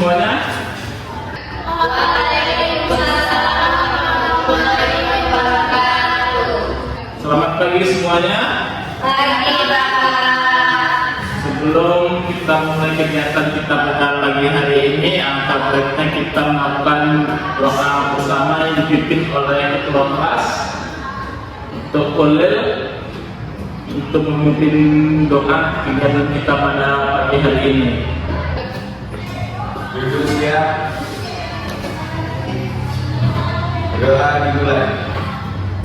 semuanya. Selamat pagi semuanya. Pagi, Bapak. Sebelum kita mulai kegiatan kita pada pagi hari ini, angka baiknya kita melakukan doa bersama yang dipimpin oleh ketua kelas untuk Kolil untuk memimpin doa kegiatan kita pada pagi hari ini. Duduk siap. Doa dimulai.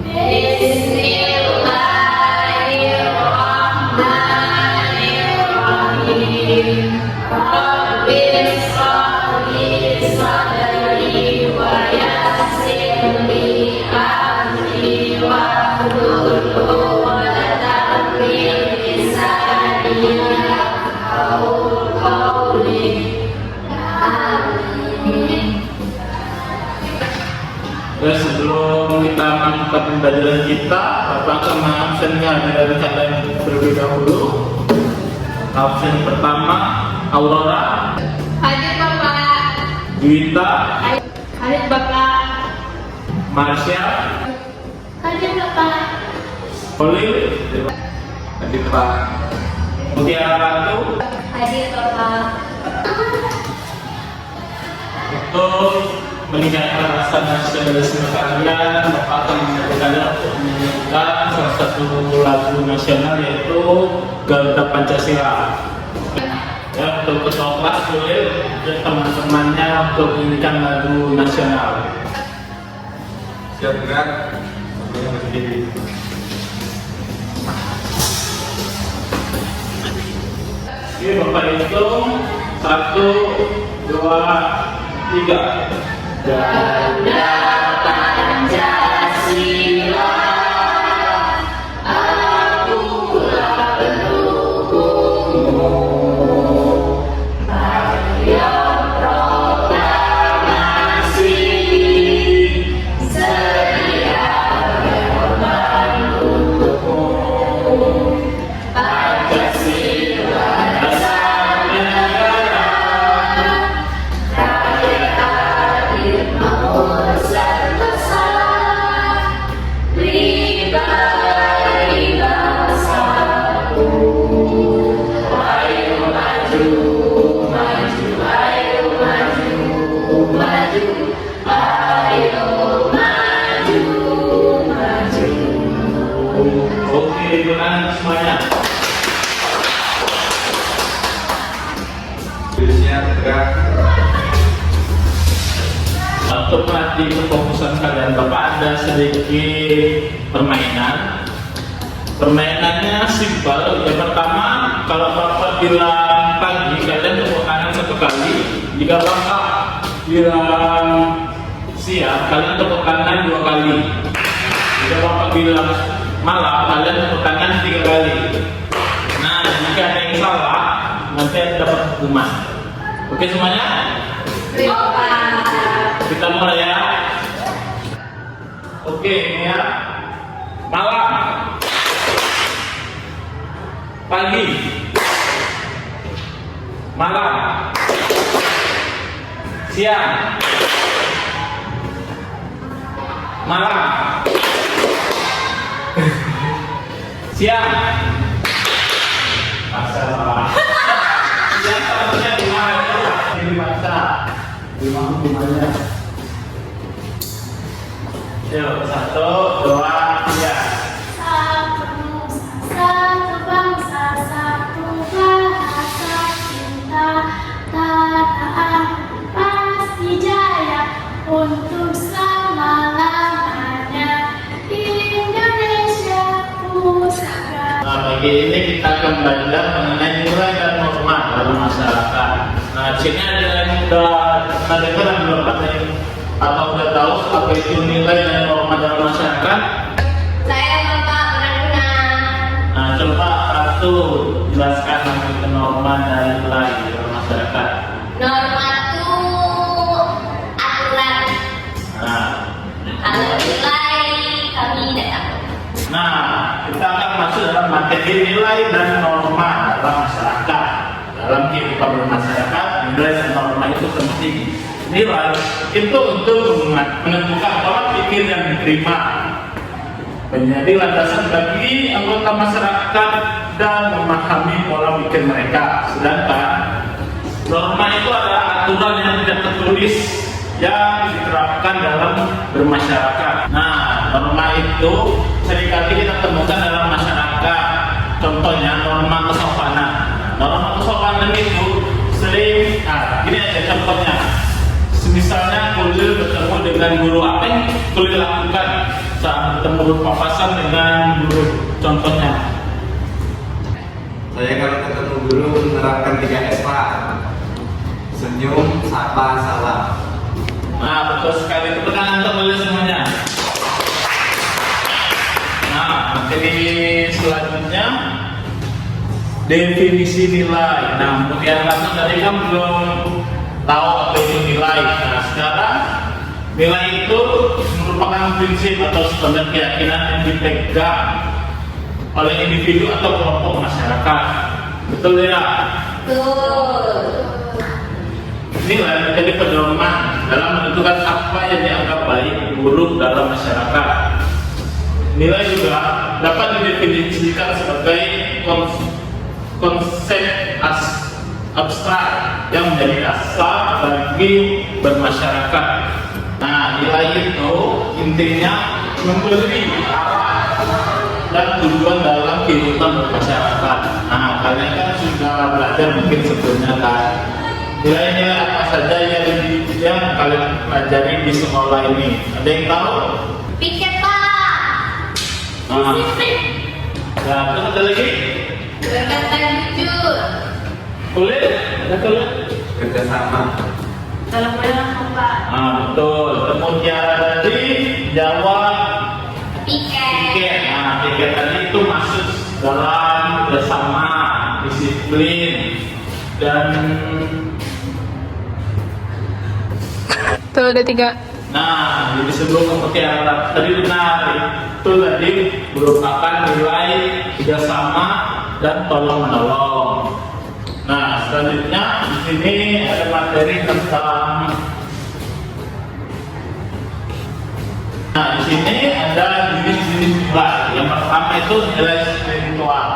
Bismillahirrahmanirrahim. Rabbil sholli sadri wa yassir li amri wahlul 'uqdatam min lisani yafqahu qawli. Amin. Ya, sebelum kita melakukan pembelajaran kita, Bapak akan mengabsennya dari kalian terlebih dahulu. Absen pertama, Aurora, Hadir Bapak. Juwita, Hadir Bapak. Marsha, Hadir Bapak. Kolil, hadir Pak. Mutiara Ratu. Hadir Bapak. Untuk meningkatkan rasa nasionalisme kalian, Bapak akan mengajak kalian untuk menyanyikan salah satu lagu nasional yaitu Garuda Pancasila. Ya, untuk ketua kelas boleh dan teman-temannya untuk menyanyikan lagu nasional. Siap gerak. Yang berdiri. Oke, Bapak hitung 1, 2, 3. Garuda Pancasila, akulah pendukungmu. Payung proklamasi, sedia berkorban untukmu. Pancasila dasar negara, rakyat adil makmur serta pribadi bangsaku. Ayo maju, maju, ayo maju, maju, ayo maju, maju. Oke, gimana semuanya? Siap gerak. Untuk melatih kefokusan kalian, Bapak ada sedikit permainan. Permainannya simpel. Yang pertama, kalau Bapak bilang pagi, kalian tepuk tangan 1 kali. Jika Bapak bilang siang, kalian tepuk tangan 2 kali. Jika Bapak bilang malam, kalian tepuk tangan 3 kali. Nah, jika ada yang salah, nanti ada dapat hukuman. Oke semuanya? Kita mulai ya. Oke, ini ya. Malam, pagi, malam, siang, malam, siang. Masalah. Siang satunya di mana ya? Di masa. Di mana? Yuk, 1, 2, 3. Satu bangsa, satu bahasa, cinta tanah pasti jaya untuk selama-lamanya. Indonesia pusaka. Nah, pagi ini kita akan belajar mengenai nilai dan norma dalam masyarakat. Nah, di sini ada yang udah pernah dengar dan belum pernah atau udah tahu apa itu nilai dan norma dalam masyarakat? Saya Bapak Raguna. Nah, coba Ratu jelaskan apa itu norma dan nilai dalam masyarakat. Norma itu aturan. Nah, Kalau nilai kami tidak tahu. nah, kita akan masuk dalam materi nilai dan norma dalam masyarakat. Dalam kehidupan bermasyarakat, nilai dan norma itu penting. Nilai itu untuk menentukan pola pikir yang diterima, menjadi landasan bagi anggota masyarakat dan memahami pola pikir mereka. Sedangkan norma itu adalah aturan yang tidak tertulis yang diterapkan dalam bermasyarakat. Nah, norma itu seringkali kita temukan dalam masyarakat. Contohnya norma kesopanan. Norma kesopanan itu sering, ini aja contohnya. Misalnya kuliah bertemu dengan guru, apa yang kuliah lakukan saat bertemu papasan dengan guru? Contohnya, Saya kalau ketemu guru menerapkan 3S Pak. Senyum, sapa, salam. nah betul sekali, tepuk tangan untuk kuliah semuanya. Nah, materi selanjutnya definisi nilai. Nah, untuk yang langsung tadi kan belum tahu apa itu nilai. Nah, sekarang nilai itu merupakan prinsip atau standar keyakinan yang dipegang oleh individu atau kelompok masyarakat. Betul ya? Betul. Nilai menjadi pedoman dalam menentukan apa yang dianggap baik buruk dalam masyarakat. Nilai juga dapat didefinisikan sebagai konsep abstrak yang menjadi dasar bagi bermasyarakat. Nah, nilai itu intinya memberi arah dan tujuan dalam kehidupan bermasyarakat. Nah, kalian kan sudah belajar mungkin sebelumnya kan. Nilai-nilai apa saja yang kalian pelajari di sekolah ini? Ada yang tahu? Pikir Pak. Nah, Disiplin. ya, terus ada lagi? Berkata jujur. Kulit? Ada kulit? Kerjasama. Dalam berlaku Pak. Ah, betul. Kemudian tadi jawab Pikir. piket. Nah, piket tadi itu masuk dalam bersama, disiplin, dan Tuh ada 3. nah, jadi sebelum kemudian tadi benar itu tadi merupakan nilai kerjasama dan tolong menolong. Nah, selanjutnya di sini ada materi tentang. Nah, di sini ada jenis-jenis nilai. Yang pertama itu nilai spiritual.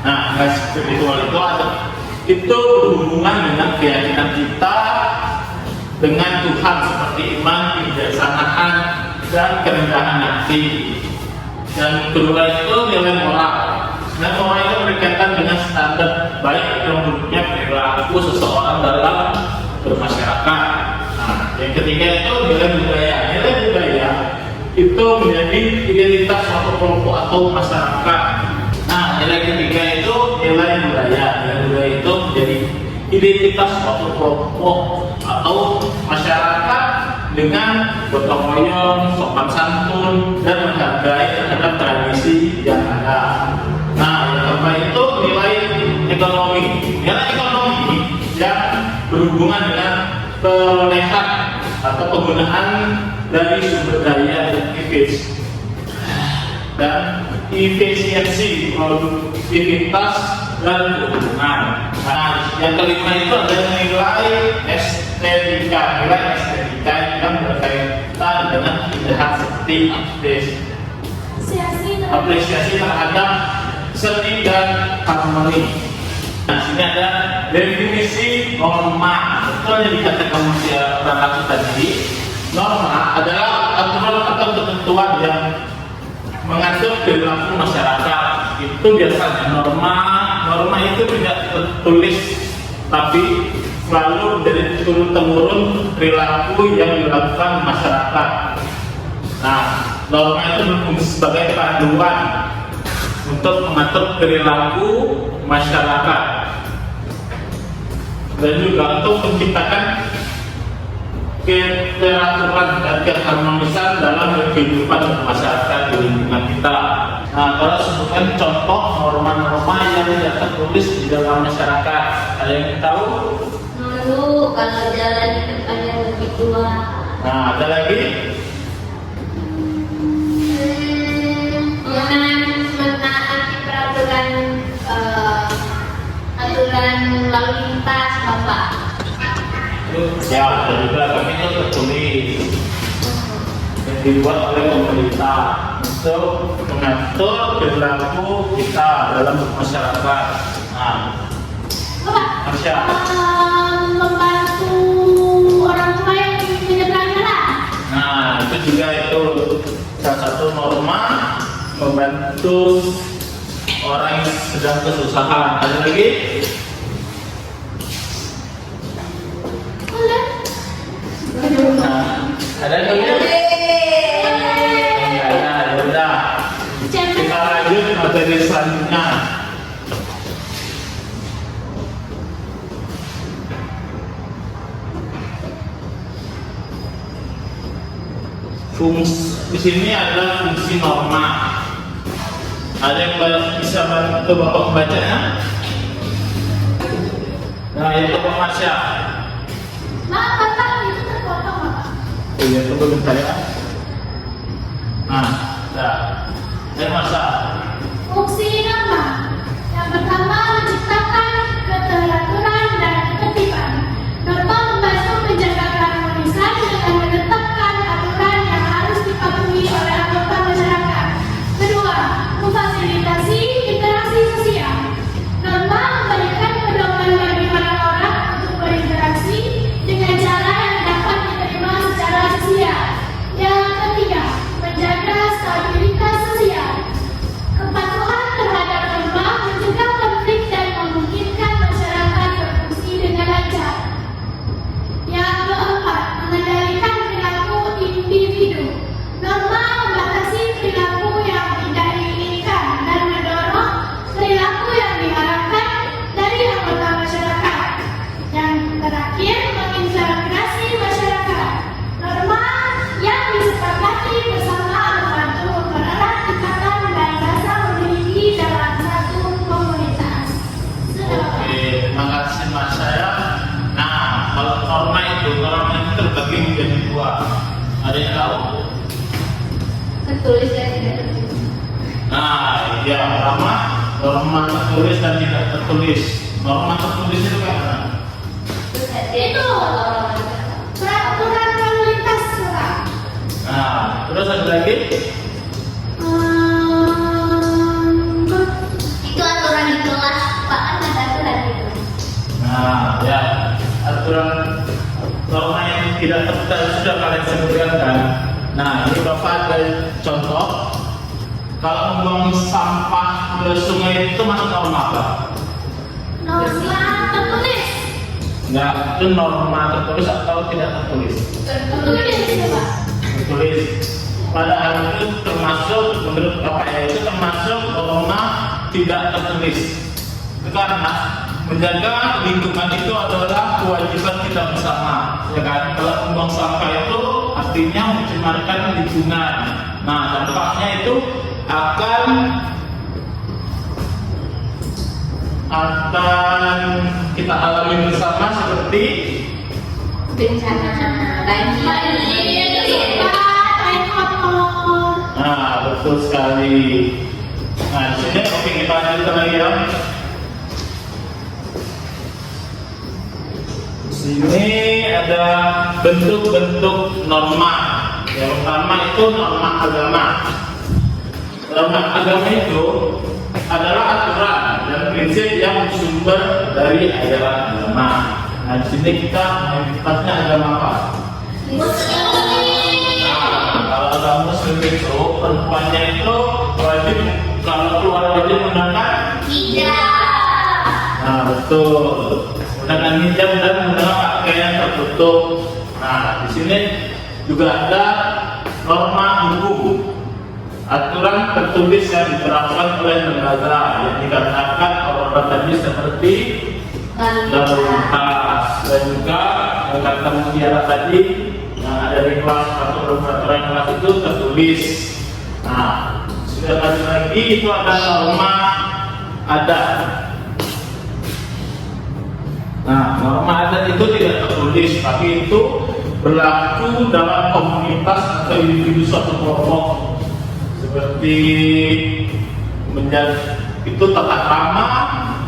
Nah, nilai spiritual itu berhubungan dengan keyakinan kita dengan Tuhan, seperti iman, kebijaksanaan, dan kerendahan hati. Dan kedua itu nilai moral. Nilai moral itu berkaitan dengan standar baik yang buruknya perilaku seseorang dalam bermasyarakat. Nah, yang ketiga itu nilai budaya. Nilai budaya itu menjadi identitas suatu kelompok atau masyarakat. Nah, nilai ketiga itu nilai budaya. Nilai budaya itu menjadi identitas suatu kelompok atau masyarakat dengan gotong royong, sopan santun, dan menghargai terhadap tradisi yang ada. Nah, yang keempat itu nilai ekonomi. Nilai ekonomi yang berhubungan dengan perolehan atau penggunaan dari sumber daya efektif dan efisiensi, produktivitas, dan keuntungan. Nah, yang kelima itu adalah nilai estetika. Nilai estetika yang berkaitan dengan keindahan seperti apresiasi terhadap seni dan harmoni. Nah, sini ada definisi norma. Betul yang dikatakan masyarakat tadi. Norma adalah aturan atau ketentuan yang mengatur perilaku masyarakat. Itu biasanya norma itu tidak tertulis, tapi selalu dari turun temurun perilaku yang dilakukan masyarakat. Nah, norma itu berfungsi sebagai panduan untuk mengatur perilaku masyarakat dan juga untuk menciptakan keteraturan dan keharmonisan dalam kehidupan masyarakat di lingkungan kita. Nah, kalau sebutkan contoh norma-norma yang tidak tertulis di dalam masyarakat, ada yang tahu? Dulu kalau jalan di depannya lebih tua. Nah, ada lagi? Menaati peraturan aturan lalu lintas Bapak. Ya, ada juga, tapi itu tertulis yang dibuat oleh pemerintah untuk mengatur perilaku kita dalam masyarakat. Nah, Bapak, Marsha. membantu orang tua yang menyeberang jalan. Nah, itu juga itu salah satu norma membantu orang yang sedang kesusahan. Ada lagi? Boleh. Nah, ada lagi? Ya udah. Kita lanjut materi selanjutnya. Di sini adalah fungsi norma. Ada yang bisa bantu Bapak membacanya? Nah, yang Bapak Marsha. Maaf, Bapak, itu terpotong, Bapak. Oh iya, tunggu bentar ya. Nah, dah. Yang Marsha. Fungsi norma. Yang pertama, menciptakan keteraturan dan ketertiban. Norma membantu menjaga keharmonisan dengan menetapkan aturan yang harus dipatuhi oleh anggota masyarakat. Kedua, memfasilitasi interaksi sosial. Norma memberikan pedoman bagi para orang untuk berinteraksi dengan cara yang dapat diterima secara sosial. Yang ketiga, menjaga stabilitas sosial. Kepatuhan terhadap norma mencegah konflik dan memungkinkan masyarakat berfungsi dengan lancar. Yang keempat, mengendalikan perilaku individu. Norma membatasi perilaku yang tidak diinginkan dan mendorong perilaku yang diharapkan dari anggota masyarakat. Yang terakhir, mengintegrasi masyarakat. Norma yang disepakati bersama membantu mempererat ikatan dan rasa memiliki dalam satu komunitas. Oke, terima kasih Mas saya. Nah, kalau norma itu terbagi menjadi dua. Ada yang tahu? Tertulis dan tidak tertulis. Nah, yang pertama norma tertulis dan tidak tertulis. Norma tertulis itu kayak mana? Itu peraturan lalu lintas orang. Nah, terus ada lagi? Itu aturan di kelas, Pak, kan ada aturan di kelas. Nah, ya aturan norma yang tidak tertulis sudah kalian sebutkan kan? Nah, ini Bapak ada contoh. Kalau membuang sampah ke sungai itu masuk norma apa? Norma tertulis. Enggak, itu norma tertulis atau tidak tertulis? Tertulis ya, Pak. Tertulis. Padahal itu termasuk menurut Bapak itu termasuk norma tidak tertulis. Itu karena menjaga lingkungan itu adalah kewajiban kita bersama, ya kan? Kalau membuang sampah itu artinya mencemarkan lingkungan. Nah, dampaknya itu akan kita alami bersama seperti Bencana banjir, air kotor. nah, betul sekali. Nah, di sini oke kita lanjutkan lagi ya. Di sini ada bentuk-bentuk norma. Yang pertama itu norma agama. Norma agama itu adalah aturan dan prinsip yang bersumber dari ajaran agama. Nah, di sini kita mayoritasnya agama apa? Nah, kalau agama Muslim itu perempuannya itu wajib kalau keluar wajib menggunakan Tidak. nah betul menggunakan hijab dan menggunakan pakaian tertutup. Nah, di sini juga ada norma hukum. Aturan tertulis yang diterapkan oleh negara yang dikatakan orang tadi seperti lalu lintas dan juga yang kata mutiara tadi yang ada di kelas atau peraturan kelas itu tertulis. Nah, sudah lagi itu ada norma adat. Nah, norma adat itu tidak tertulis, tapi itu berlaku dalam komunitas atau individu suatu kelompok. Seperti menjaga itu tata krama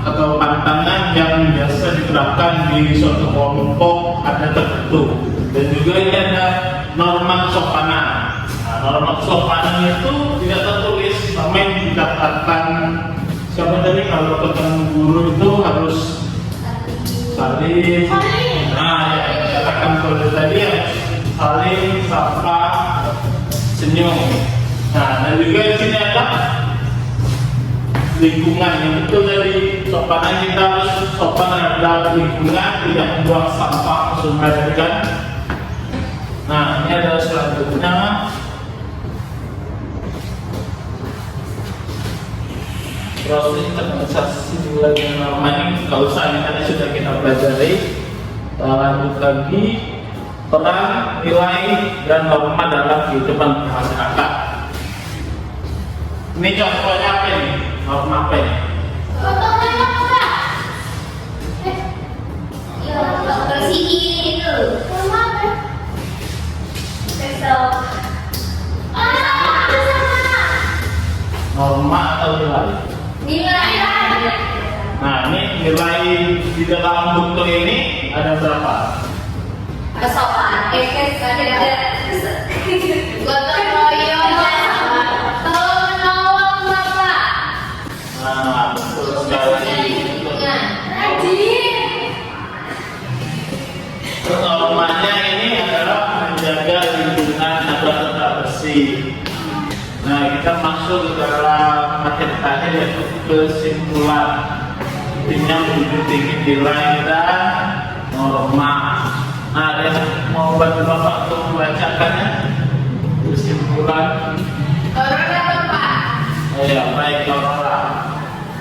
atau pantangan yang biasa diterapkan di suatu kelompok adat tertentu. Dan juga ini ada norma kesopanan. Nah, norma kesopanan itu tidak tertulis, sama yang didaftarkan siapa tadi kalau ketemu guru itu harus saling. Nah, ya dikatakan kalau tadi ya saling sapa senyum. Nah, dan juga di sini ada lingkungan yang betul dari sopanan, kita harus sopan terhadap lingkungan, tidak membuang sampah ke sungai tadi kan. Nah, ini adalah selanjutnya proses internalisasi nilai dan norma. Ini kalau usah, tadi sudah kita pelajari. Lanjut lagi, peran nilai dan norma dalam kehidupan masyarakat. Ini contohnya apa ini? Norma apa ini? Bersihin itu. Besok. Norma atau nilai? Nilai. Nah, ini nilai di dalam buku ini ada berapa? Kesopanan. Gotong royong. Tolong menolong Bapak. Nah, betul sekali. Normanya ini adalah menjaga lingkungan agar tetap bersih. Nah, kita masuk ke dalam materi tadi yaitu kesimpulan. Intinya menjunjung tinggi nilai dan norma. Nah, ada yang mau bantu Bapak untuk membacakannya? Kesimpulan. Aurora Bapak. Oh ya, baik Aurora.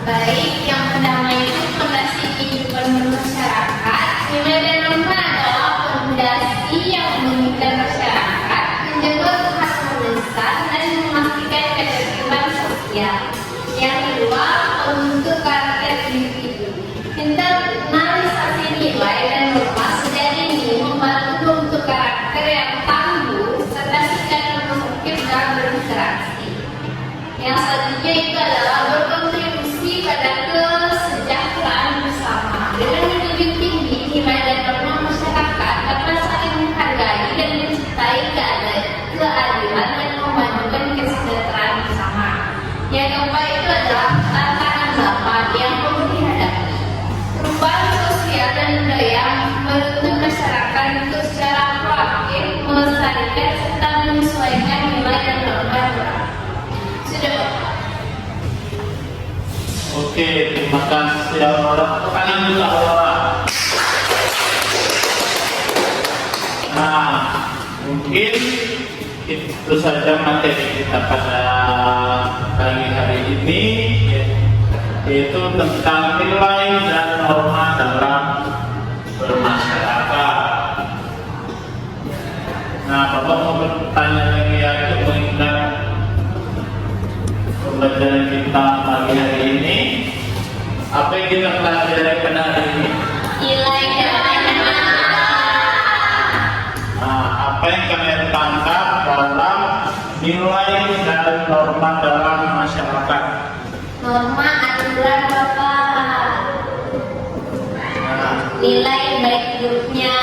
Baik, yang pertama itu fondasi kehidupan bermasyarakat. Nilai dan norma adalah fondasi yang mengikat masyarakat, menjaga keharmonisan dan memastikan ketertiban sosial. Yang kedua, untuk karakter individu. Internalisasi nilai dan norma sejak ini membantu membentuk karakter yang tangguh serta sikap yang positif dalam berinteraksi. Yang selanjutnya itu adalah berkontribusi pada kesejahteraan bersama. Dengan menjunjung tinggi nilai dan norma masyarakat dapat saling menghargai dan mencintai keadilan dan memajukan kesejahteraan bersama. Yang keempat itu adalah tantangan zaman yang perlu dihadapi. Perubahan sosial dan budaya menuntut masyarakat untuk secara proaktif melestarikan serta menyesuaikan nilai dan norma. Sudah, Bapak. Oke, terima kasih Aurora. Tangan dulu Aurora. Nah, mungkin itu saja materi kita pada pagi hari ini, yaitu tentang nilai dan norma dalam bermasyarakat. Nah, Bapak mau bertanya lagi ya untuk mengingat pembelajaran kita pagi hari ini. Apa yang kita pelajari pada hari ini? Nilai dan norma. Nah, apa yang kalian tangkap dalam nilai dan norma dalam masyarakat? Norma aturan Bapak. Nah, Nilai baik buruknya.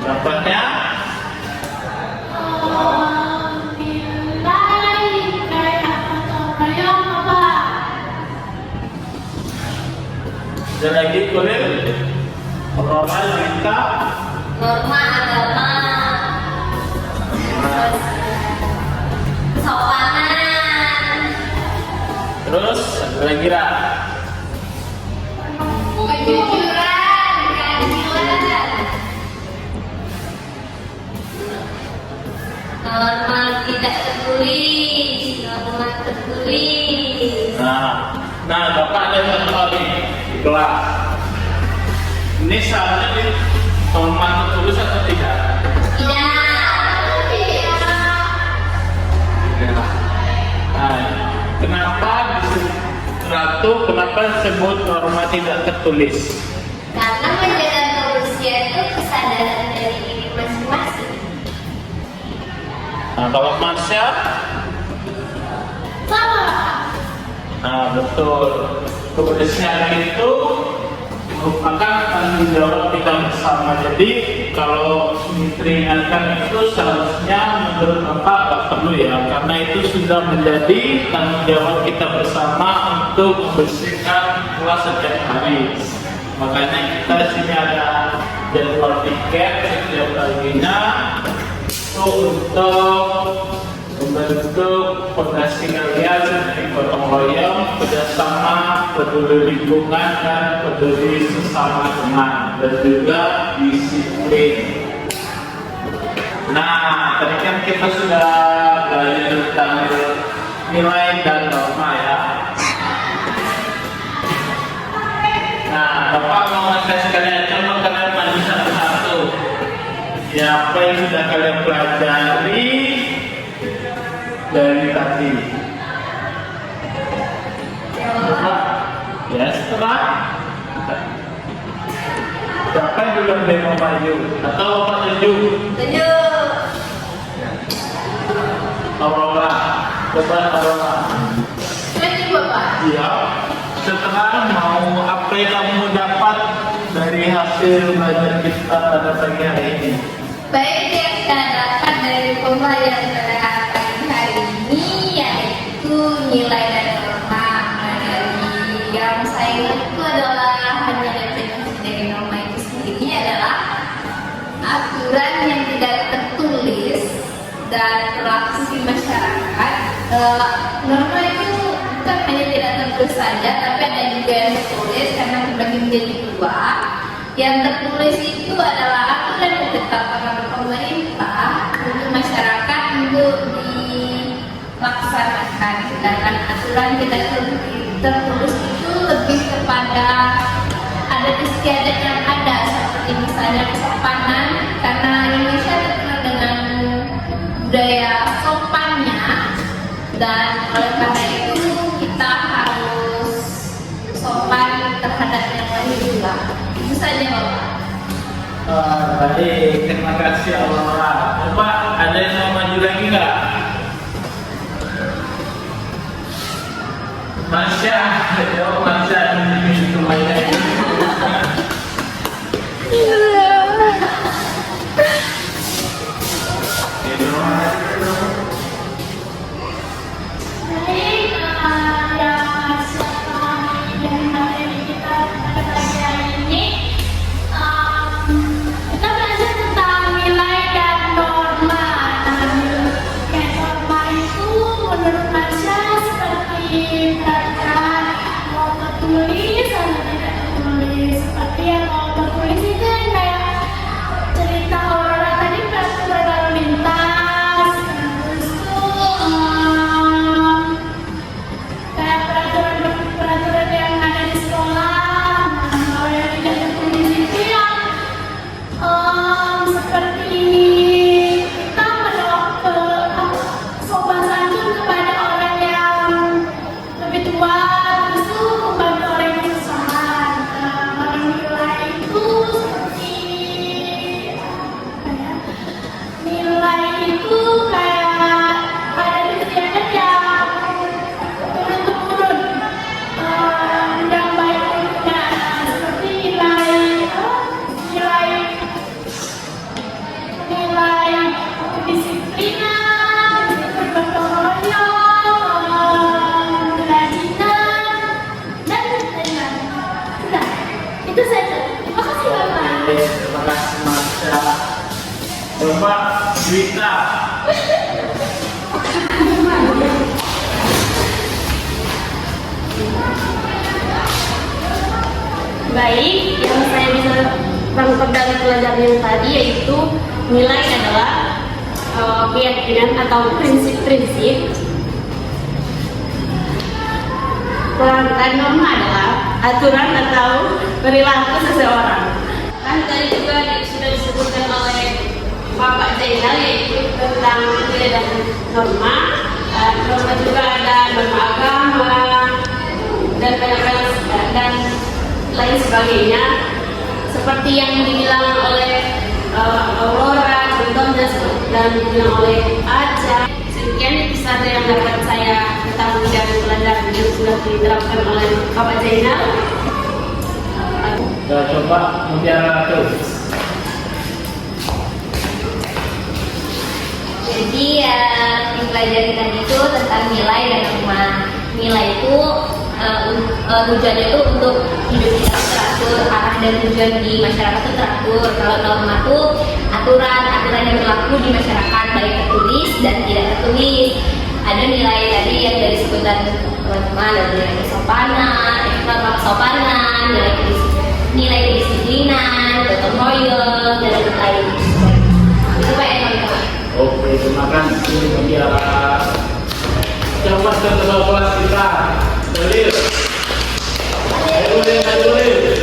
dapatnya? Nilai kayak gotong royong Bapak. Ada lagi boleh? Aurora cerita. Norma agama. Kesopanan. Terus ada lagi Ra? Kejujuran, keadilan. Norma tidak tertulis. Norma tertulis. Nah, Bapak ada satu hal nih di kelas. Ini seharusnya di norma tertulis atau tidak? Tidak. Nah, kenapa disebut norma tidak tertulis? Karena menjaga kebersihan itu kesadaran dari diri masing-masing. Nah, kalau Masya, Sama. nah betul. kebersihan itu merupakan tanggung jawab kita bersama. Jadi kalau diperingatkan itu seharusnya menurut Bapak nggak perlu ya, karena itu sudah menjadi tanggung jawab kita bersama untuk membersihkan kelas setiap hari. Makanya kita sini ada jadwal tiket setiap harinya itu untuk membentuk fondasi kalian seperti gotong royong, kerjasama, peduli lingkungan dan peduli sesama teman, dan juga disiplin. Nah, tadi kan kita sudah belajar tentang nilai dan norma ya. Nah, Bapak mau ngasih kalian, coba kalian maju satu-satu. Ya, apa yang sudah kalian pelajari dari tadi? Ya, setelah siapa yang duluan demo maju? Atau Bapak tunjuk? Tunjuk. Aurora, coba Aurora. Tunjuk Bapak. Iya. Setelah mau apa yang kamu dapat dari hasil belajar kita pada pagi hari ini? Baik, yang saya dapat dari pembelajaran pada pagi hari ini yaitu nilai dan norma. Nah, dari yang saya ingat itu adalah hanya definisi dari norma itu sendiri adalah aturan yang tidak tertulis dan berlaku di masyarakat. Norma itu bukan hanya tidak tertulis saja, tapi ada juga yang tertulis karena dibagi menjadi dua. Yang tertulis itu adalah aturan yang ditetapkan oleh pemerintah untuk masyarakat untuk dilaksanakan. Sedangkan aturan tidak tertulis itu lebih kepada adat istiadat yang ada, seperti misalnya kesopanan, karena Indonesia terkenal dengan budaya sopannya, dan oleh karena itu kita harus sopan terhadap yang lain juga. Itu saja Bapak. Baik, terima kasih Aurora. Bapak, ada yang mau maju lagi nggak? Masya, jawab Masya ini semuanya ini. Kita belajar tentang nilai dan norma. Norma itu menurut Masya seperti katakan mau tertulis atau tidak tertulis. Seperti yang mau tertulis itu kan kayak cerita Aurora tadi, peraturan lalu lintas. Terus itu kayak peraturan yang ada di sekolah. Nah, kalau yang tidak tertulis itu yang seperti kita sopan santun kepada orang yang lebih tua, terus itu membantu orang yang kesusahan. Orang nilai itu seperti nilai itu kayak ada di istiadat yang turun-temurun, yang baik untuknya, seperti nilai kedisiplinan, bergotong royong, kerajinan, dan lain-lain. Sudah, itu saja. Terima kasih Bapak. Terima kasih Masya. Bapak, Juwita. Baik, yang saya bisa tangkap dari pelajaran yang tadi yaitu nilai adalah keyakinan atau prinsip-prinsip. Sedangkan norma adalah aturan atau perilaku seseorang. Kan tadi juga sudah disebutkan oleh Bapak Zainal yaitu tentang nilai dan norma. Norma juga ada norma agama dan banyak dan lain sebagainya, seperti yang dibilang oleh Aurora contohnya dan dibilang oleh Aja. Sekian sesuatu yang dapat saya ketahui dan pelajaran yang sudah diterapkan oleh Bapak Zainal. Kita coba Mutiara tuh. Jadi yang dipelajari tadi itu tentang nilai dan norma. Nilai itu tujuannya itu untuk hidup kita teratur, arah dan tujuan di masyarakat itu teratur. Kalau norma itu aturan yang berlaku di masyarakat baik tertulis dan tidak tertulis. Ada nilai tadi yang dari sebutan teman-teman, ada nilai kesopanan, nilai kedisiplinan, gotong royong, dan lain-lain. Itu Pak yang kami tahu. Oke, terima kasih Mutiara. Coba ketua kelas kita, Dalil. Ayo Dalil.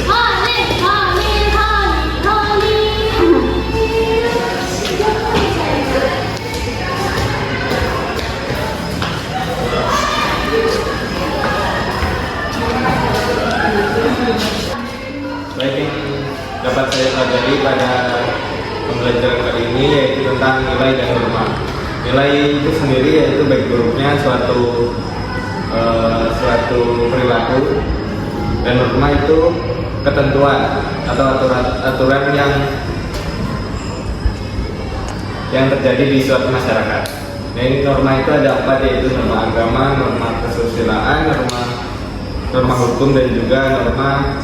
Baik, yang dapat saya pelajari pada pembelajaran kali ini yaitu tentang nilai dan norma. Nilai itu sendiri yaitu baik buruknya suatu perilaku, dan norma itu ketentuan atau aturan yang terjadi di suatu masyarakat. Nah, ini norma itu ada 4, yaitu norma agama, norma kesusilaan, norma hukum, dan juga norma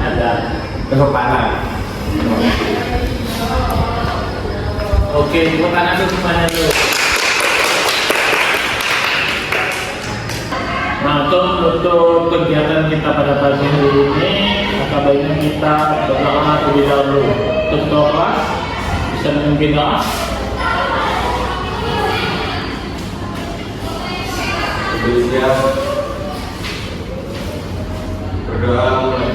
Ada. kesopanan. Oke, tepuk tangan dulu semuanya dulu. Nah, untuk kegiatan kita pada pagi hari ini, maka baiknya kita berdoa terlebih dahulu. Ketua kelas bisa memimpin doa. Siap. Berdoa mulai.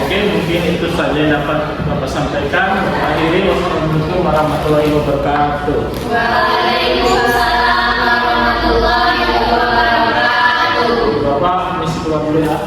Oke, mungkin itu saja yang dapat Bapak sampaikan. Akhiri, wassalamualaikum warahmatullahi wabarakatuh. Waalaikumsalam warahmatullahi wabarakatuh. Bapak, misi pulang dulu ya.